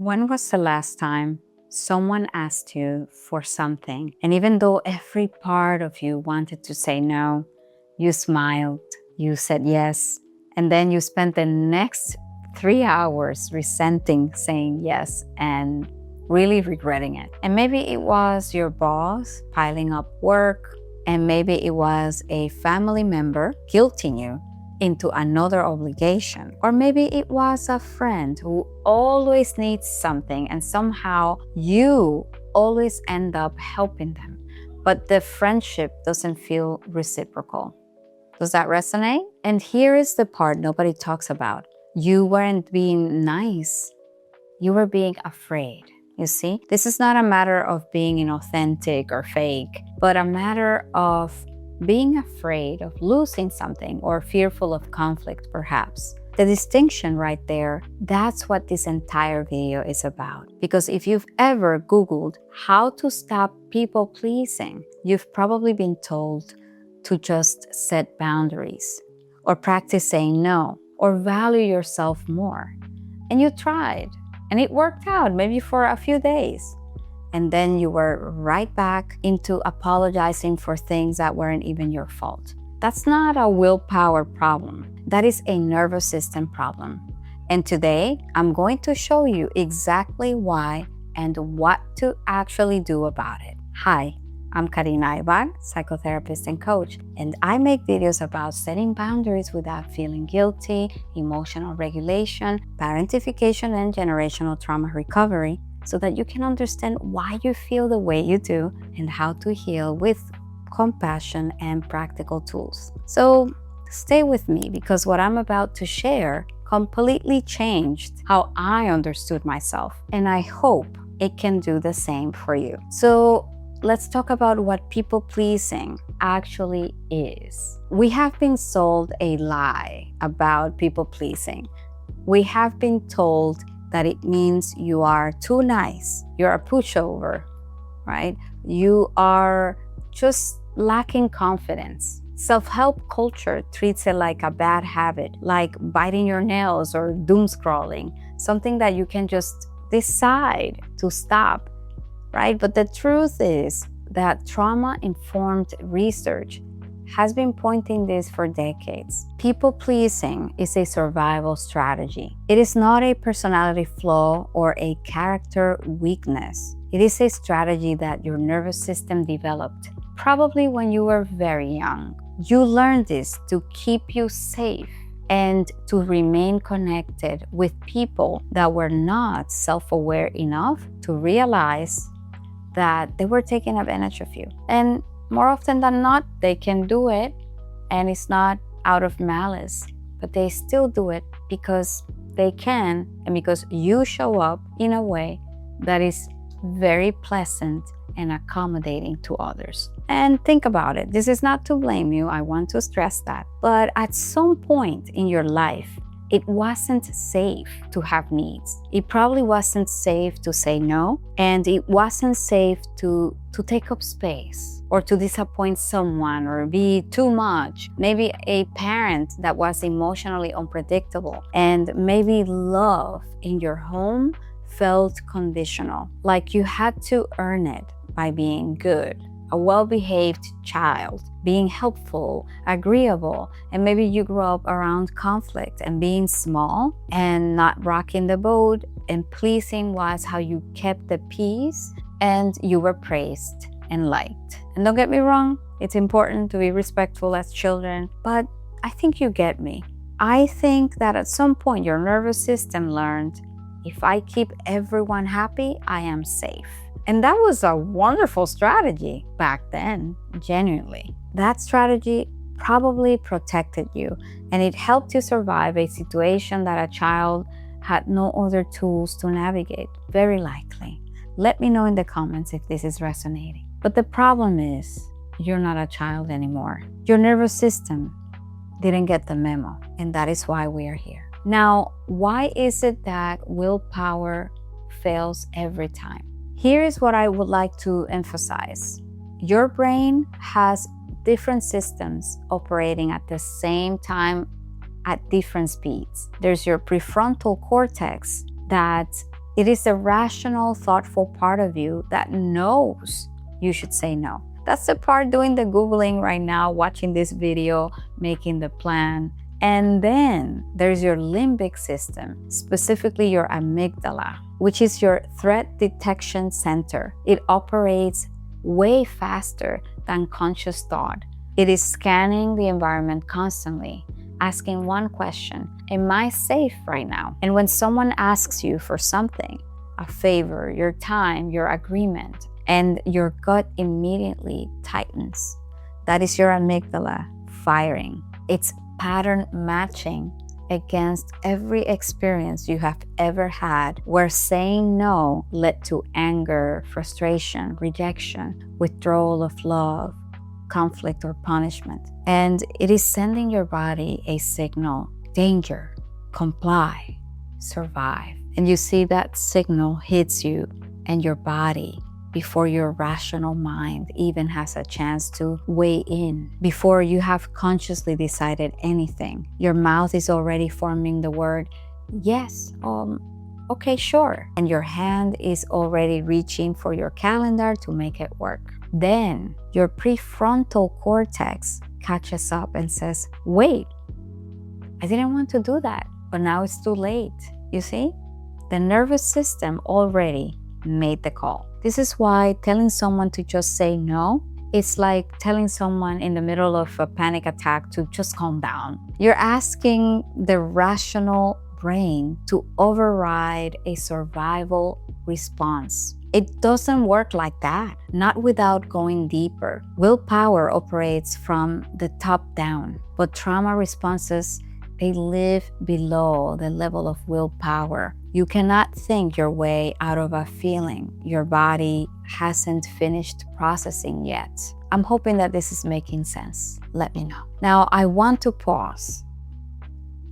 When was the last time someone asked you for something, and even though every part of you wanted to say no, you smiled, you said yes, and then you spent the next 3 hours resenting saying yes and really regretting it? And maybe it was your boss piling up work, and maybe it was a family member guilting you into another obligation. Or maybe it was a friend who always needs something and somehow you always end up helping them, but the friendship doesn't feel reciprocal. Does that resonate? And here is the part nobody talks about. You weren't being nice, you were being afraid. You see, this is not a matter of being inauthentic or fake, but a matter of being afraid of losing something or fearful of conflict, perhaps. The distinction right there, that's what this entire video is about. Because if you've ever Googled how to stop people pleasing, you've probably been told to just set boundaries or practice saying no or value yourself more. And you tried and it worked out maybe for a few days. And then you were right back into apologizing for things that weren't even your fault. That's not a willpower problem. That is a nervous system problem. And today, I'm going to show you exactly why and what to actually do about it. Hi, I'm Karina Aybar, psychotherapist and coach, and I make videos about setting boundaries without feeling guilty, emotional regulation, parentification, and generational trauma recovery, so that you can understand why you feel the way you do and how to heal with compassion and practical tools. So stay with me, because what I'm about to share completely changed how I understood myself, and I hope it can do the same for you. So let's talk about what people pleasing actually is. We have been sold a lie about people pleasing. We have been told that it means you are too nice, you're a pushover, right? You are just lacking confidence. Self-help culture treats it like a bad habit, like biting your nails or doom scrolling, something that you can just decide to stop, right? But the truth is that trauma-informed research has been pointing this for decades. People-pleasing is a survival strategy. It is not a personality flaw or a character weakness. It is a strategy that your nervous system developed, probably when you were very young. You learned this to keep you safe and to remain connected with people that were not self-aware enough to realize that they were taking advantage of you. And more often than not, they can do it, and it's not out of malice, but they still do it because they can and because you show up in a way that is very pleasant and accommodating to others. And think about it. This is not to blame you. I want to stress that. But at some point in your life, it wasn't safe to have needs. It probably wasn't safe to say no, and it wasn't safe to take up space or to disappoint someone or be too much. Maybe a parent that was emotionally unpredictable, and maybe love in your home felt conditional, like you had to earn it by being good, a well-behaved child, being helpful, agreeable, and maybe you grew up around conflict and being small and not rocking the boat, and pleasing was how you kept the peace and you were praised and liked. And don't get me wrong, it's important to be respectful as children, but I think you get me. I think that at some point your nervous system learned, if I keep everyone happy, I am safe. And that was a wonderful strategy back then, genuinely. That strategy probably protected you, and it helped you survive a situation that a child had no other tools to navigate, very likely. Let me know in the comments if this is resonating. But the problem is, you're not a child anymore. Your nervous system didn't get the memo, and that is why we are here. Now, why is it that willpower fails every time? Here is what I would like to emphasize. Your brain has different systems operating at the same time at different speeds. There's your prefrontal cortex that It is the rational, thoughtful part of you that knows you should say no. That's the part doing the Googling right now, watching this video, making the plan. And then there's your limbic system, specifically your amygdala, which is your threat detection center. It operates way faster than conscious thought. It is scanning the environment constantly, asking one question: am I safe right now? And when someone asks you for something, a favor, your time, your agreement, and your gut immediately tightens, that is your amygdala firing. It's pattern matching against every experience you have ever had where saying no led to anger, frustration, rejection, withdrawal of love, conflict, or punishment. And it is sending your body a signal: danger, comply, survive. And you see that signal hits you and your body before your rational mind even has a chance to weigh in, before you have consciously decided anything. Your mouth is already forming the word yes, okay, sure. And your hand is already reaching for your calendar to make it work. Then your prefrontal cortex catches up and says, wait, I didn't want to do that, but now it's too late. You see? The nervous system already made the call. This is why telling someone to just say no, it's like telling someone in the middle of a panic attack to just calm down. You're asking the rational brain to override a survival response. It doesn't work like that, not without going deeper. Willpower operates from the top down, but trauma responses, they live below the level of willpower. You cannot think your way out of a feeling your body hasn't finished processing yet. I'm hoping that this is making sense. Let me know. Now, I want to pause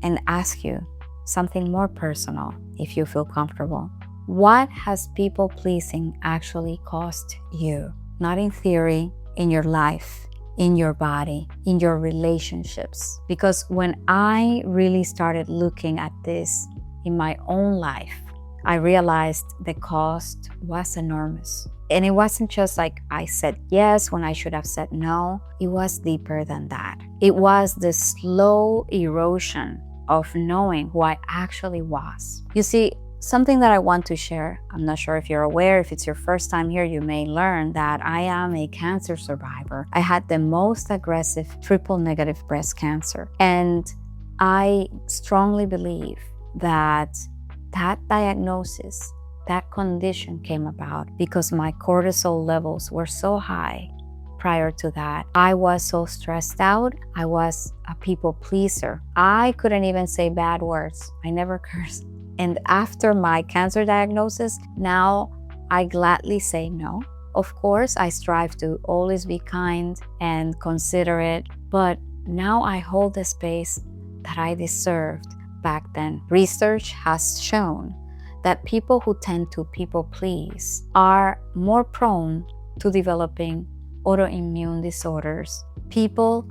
and ask you something more personal, if you feel comfortable. What has people-pleasing actually cost you? Not in theory, in your life, in your body, in your relationships. Because when I really started looking at this in my own life, I realized the cost was enormous. And it wasn't just like I said yes when I should have said no. It was deeper than that. It was the slow erosion of knowing who I actually was. You see, something that I want to share, I'm not sure if you're aware, if it's your first time here, you may learn that I am a cancer survivor. I had the most aggressive triple-negative breast cancer. And I strongly believe that diagnosis, that condition came about because my cortisol levels were so high prior to that. I was so stressed out. I was a people pleaser. I couldn't even say bad words. I never cursed. And after my cancer diagnosis, now I gladly say no. Of course, I strive to always be kind and considerate, but now I hold the space that I deserved back then. Research has shown that people who tend to people please are more prone to developing autoimmune disorders. People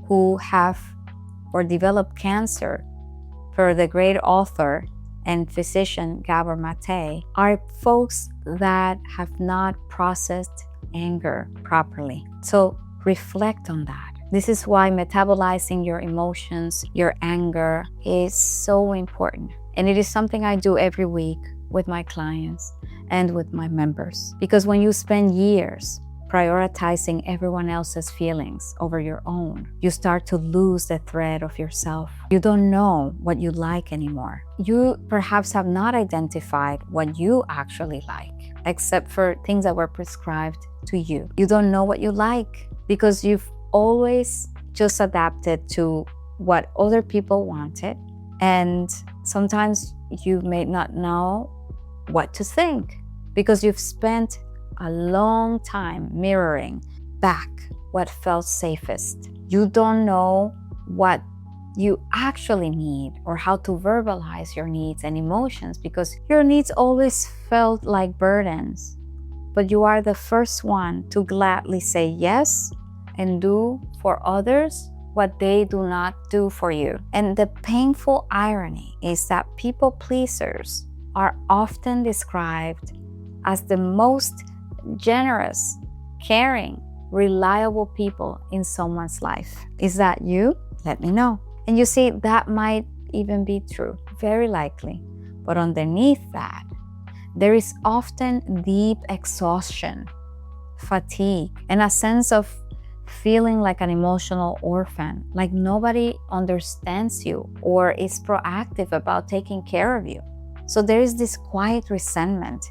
who have or develop cancer, per the great author and physician KAB&x, are folks that have not processed anger properly. So reflect on that. This is why metabolizing your emotions, your anger, is so important. And it is something I do every week with my clients and with my members. Because when you spend years prioritizing everyone else's feelings over your own, you start to lose the thread of yourself. You don't know what you like anymore. You perhaps have not identified what you actually like, except for things that were prescribed to you. You don't know what you like because you've always just adapted to what other people wanted. And sometimes you may not know what to think because you've spent a long time mirroring back what felt safest. You don't know what you actually need or how to verbalize your needs and emotions because your needs always felt like burdens. But you are the first one to gladly say yes and do for others what they do not do for you. And the painful irony is that people pleasers are often described as the most generous, caring, reliable people in someone's life. Is that you? Let me know. And you see, that might even be true, very likely. But underneath that, there is often deep exhaustion, fatigue, and a sense of feeling like an emotional orphan, like nobody understands you or is proactive about taking care of you. So there is this quiet resentment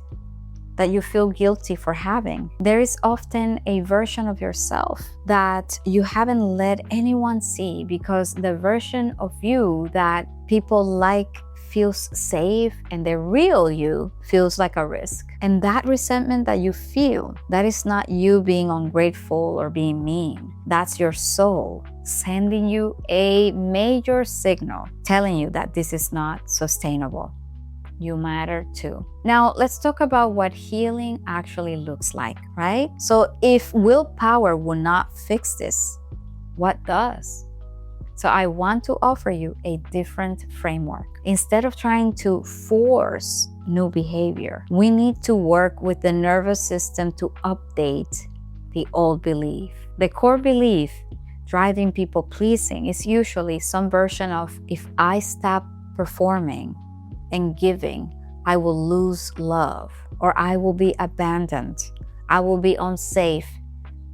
that you feel guilty for having. There is often a version of yourself that you haven't let anyone see because the version of you that people like feels safe and the real you feels like a risk. And that resentment that you feel, that is not you being ungrateful or being mean. That's your soul sending you a major signal telling you that this is not sustainable. You matter too. Now, let's talk about what healing actually looks like, right? So if willpower will not fix this, what does? So I want to offer you a different framework. Instead of trying to force new behavior, we need to work with the nervous system to update the old belief. The core belief driving people pleasing is usually some version of, if I stop performing and giving, I will lose love, or I will be abandoned, I will be unsafe,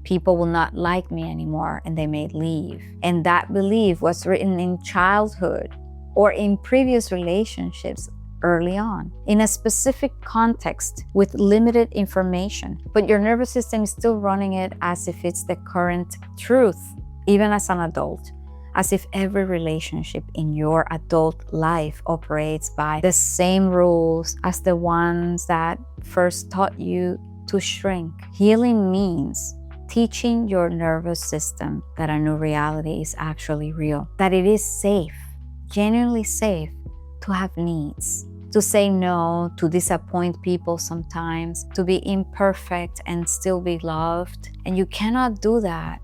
people will not like me anymore, and they may leave. And that belief was written in childhood or in previous relationships early on, in a specific context with limited information. But your nervous system is still running it as if it's the current truth, even as an adult. As if every relationship in your adult life operates by the same rules as the ones that first taught you to shrink. Healing means teaching your nervous system that a new reality is actually real, that it is safe, genuinely safe, to have needs, to say no, to disappoint people sometimes, to be imperfect and still be loved. And you cannot do that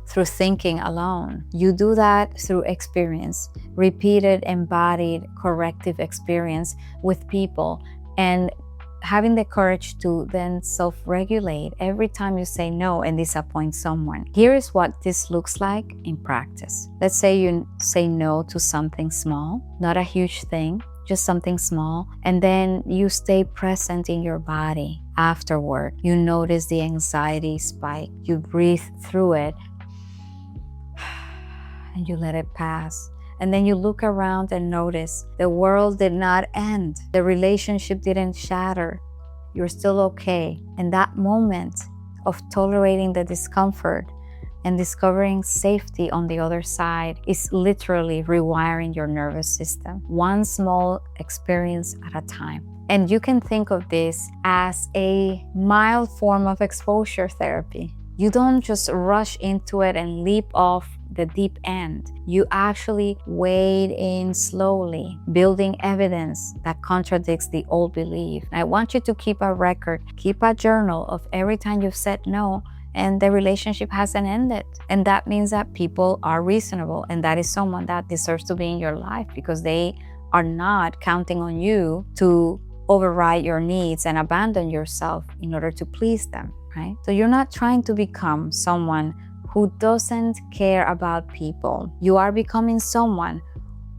through thinking alone. You do that through experience, repeated, embodied, corrective experience with people, and having the courage to then self-regulate every time you say no and disappoint someone. Here is what this looks like in practice. Let's say you say no to something small, not a huge thing, just something small, and then you stay present in your body afterward. You notice the anxiety spike, you breathe through it, and you let it pass. And then you look around and notice the world did not end. The relationship didn't shatter. You're still okay. And that moment of tolerating the discomfort and discovering safety on the other side is literally rewiring your nervous system, one small experience at a time. And you can think of this as a mild form of exposure therapy. You don't just rush into it and leap off the deep end. You actually wade in slowly, building evidence that contradicts the old belief. I want you to keep a record, keep a journal of every time you've said no and the relationship hasn't ended. And that means that people are reasonable, and that is someone that deserves to be in your life because they are not counting on you to override your needs and abandon yourself in order to please them, right? So you're not trying to become someone who doesn't care about people. You are becoming someone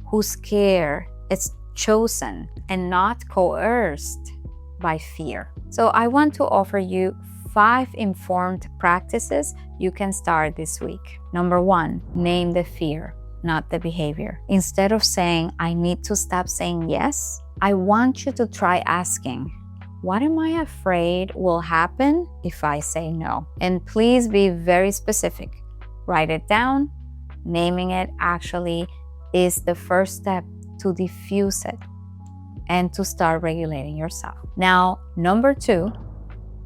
whose care is chosen and not coerced by fear. So I want to offer you 5 informed practices you can start this week. Number 1, name the fear, not the behavior. Instead of saying, I need to stop saying yes, I want you to try asking, what am I afraid will happen if I say no? And please be very specific. Write it down. Naming it actually is the first step to diffuse it and to start regulating yourself. Now, number 2,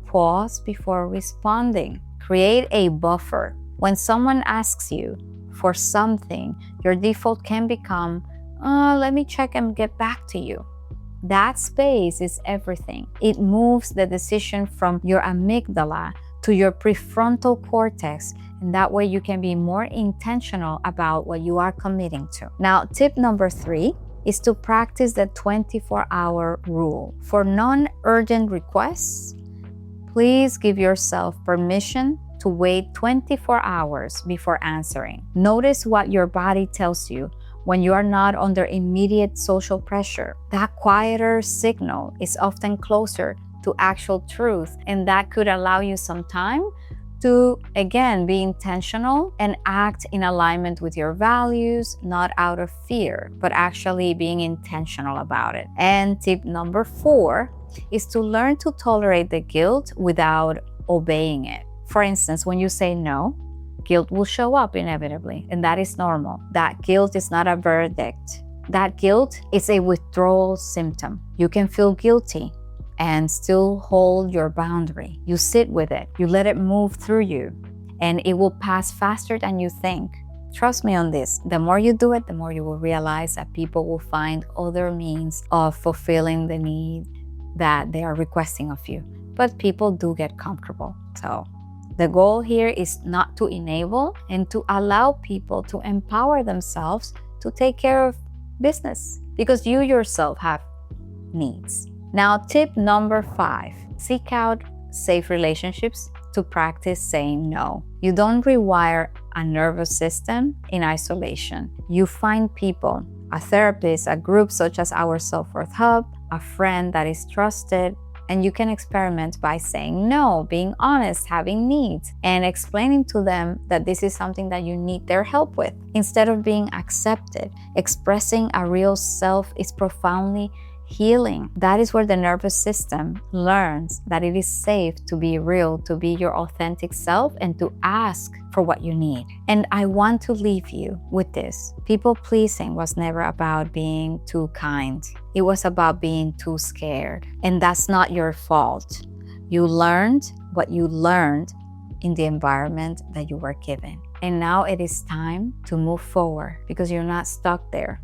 pause before responding. Create a buffer. When someone asks you for something, your default can become, let me check and get back to you. That space is everything. It moves the decision from your amygdala to your prefrontal cortex, and that way you can be more intentional about what you are committing to. Now, tip number 3, is to practice the 24-hour rule. For non-urgent requests, please give yourself permission to wait 24 hours before answering. Notice what your body tells you when you are not under immediate social pressure. That quieter signal is often closer to actual truth, and that could allow you some time to, again, be intentional and act in alignment with your values, not out of fear, but actually being intentional about it. And tip number 4 is to learn to tolerate the guilt without obeying it. For instance, when you say no, guilt will show up inevitably, and that is normal. That guilt is not a verdict. That guilt is a withdrawal symptom. You can feel guilty and still hold your boundary. You sit with it, you let it move through you, and it will pass faster than you think. Trust me on this. The more you do it, the more you will realize that people will find other means of fulfilling the need that they are requesting of you. But people do get comfortable. So the goal here is not to enable and to allow people to empower themselves to take care of business, because you yourself have needs. Now, tip number 5, seek out safe relationships to practice saying no. You don't rewire a nervous system in isolation. You find people, a therapist, a group such as our Self-Worth Hub, a friend that is trusted, and you can experiment by saying no, being honest, having needs, and explaining to them that this is something that you need their help with. Instead of being accepted, expressing a real self is profoundly healing. That is where the nervous system learns that it is safe to be real, to be your authentic self, and to ask for what you need. And I want to leave you with this. People pleasing was never about being too kind. It was about being too scared. And that's not your fault. You learned what you learned in the environment that you were given. And now it is time to move forward, because you're not stuck there.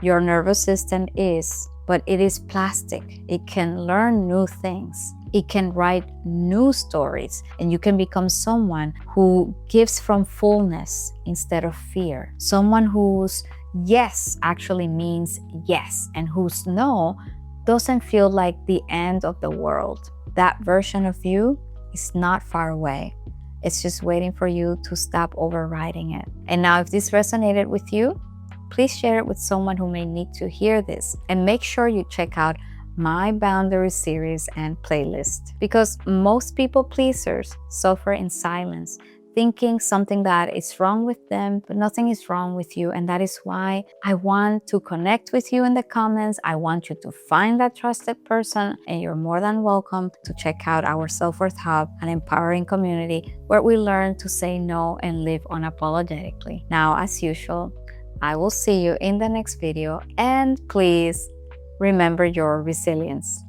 Your nervous system is, but it is plastic. It can learn new things. It can write new stories, and you can become someone who gives from fullness instead of fear. Someone whose yes actually means yes, and whose no doesn't feel like the end of the world. That version of you is not far away. It's just waiting for you to stop overriding it. And now, if this resonated with you, please share it with someone who may need to hear this. And make sure you check out my Boundaries series and playlist, because most people pleasers suffer in silence, thinking something that is wrong with them, but nothing is wrong with you. And that is why I want to connect with you in the comments. I want you to find that trusted person, and you're more than welcome to check out our Self-Worth Hub, an empowering community where we learn to say no and live unapologetically. Now, as usual, I will see you in the next video, and please remember your resilience.